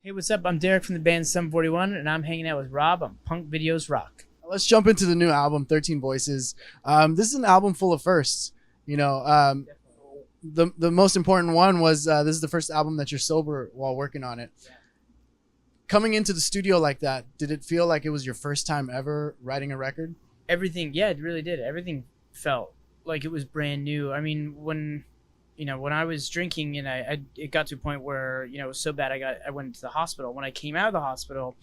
Hey, what's up? I'm Deryck from the band Sum 41, and I'm hanging out with Rob on Punk Videos Rock. Let's jump into the new album, 13 Voices. This is an album full of firsts. The most important one was this is the first album that you're sober while working on it. Yeah. Coming into the studio like that, did it feel like it was your first time ever writing a record? Everything, yeah, it really did. Everything felt like it was brand new. I mean, when I was drinking and it got to a point where, it was so bad I went into the hospital. When I came out of the hospital,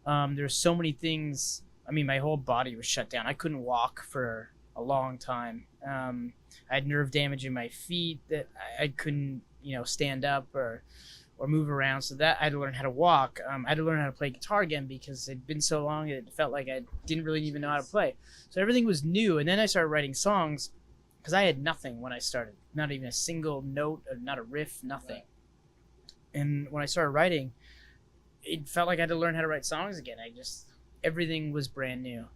there were so many things. I mean, my whole body was shut down. I couldn't walk for a long time. I had nerve damage in my feet that I couldn't, stand up or move around. So that I had to learn how to walk. I had to learn how to play guitar again because it'd been so long it felt like I didn't really even know how to play. So everything was new. And then I started writing songs because I had nothing when I started. Not even a single note, not a riff, nothing. And when I started writing, it felt like I had to learn how to write songs again. Everything was brand new.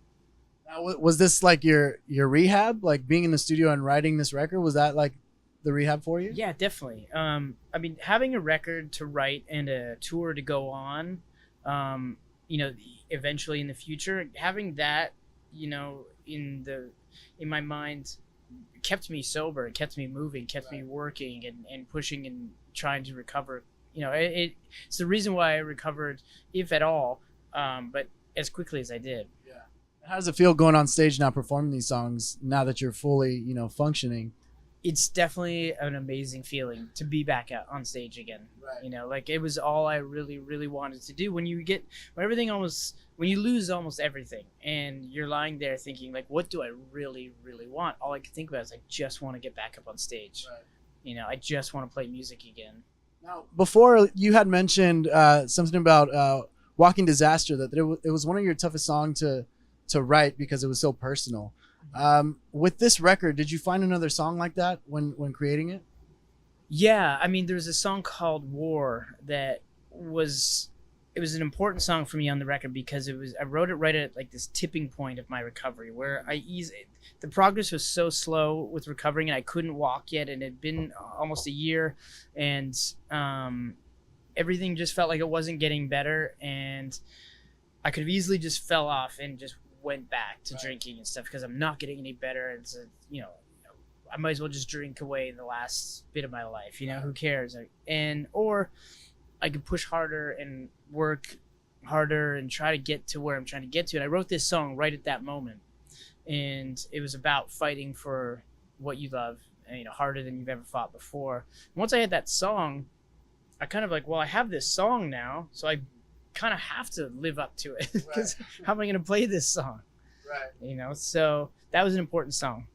Now, was this like your rehab? Like being in the studio and writing this record, was that like the rehab for you? Yeah, definitely. I mean, having a record to write and a tour to go on, eventually in the future, having that, in my mind, kept me sober. It kept me moving, kept me working and pushing and trying to recover. It's the reason why I recovered, if at all, but as quickly as I did. Yeah. How does it feel going on stage now, performing these songs now that you're fully, functioning? It's definitely an amazing feeling to be back out on stage again. Right. It was all I really, really wanted to do. When you lose almost everything and you're lying there thinking like, what do I really, really want? All I could think about is I just want to get back up on stage. Right. I just want to play music again. Now, before you had mentioned something about Walking Disaster, that it was one of your toughest songs to write because it was so personal. With this record, did you find another song like that when creating it? Yeah, I mean, there's a song called War that was an important song for me on the record because I wrote it right at like this tipping point of my recovery where the progress was so slow with recovering and I couldn't walk yet, and it had been almost a year, and everything just felt like it wasn't getting better, and I could have easily just fell off and just went back to drinking and stuff because I'm not getting any better. It's I might as well just drink away the last bit of my life. Who cares? Or I could push harder and work harder and try to get to where I'm trying to get to. And I wrote this song right at that moment, and it was about fighting for what you love, harder than you've ever fought before. And once I had that song, I kind of like, well, I have this song now, so I kind of have to live up to it because how am I going to play this song? Right. So that was an important song.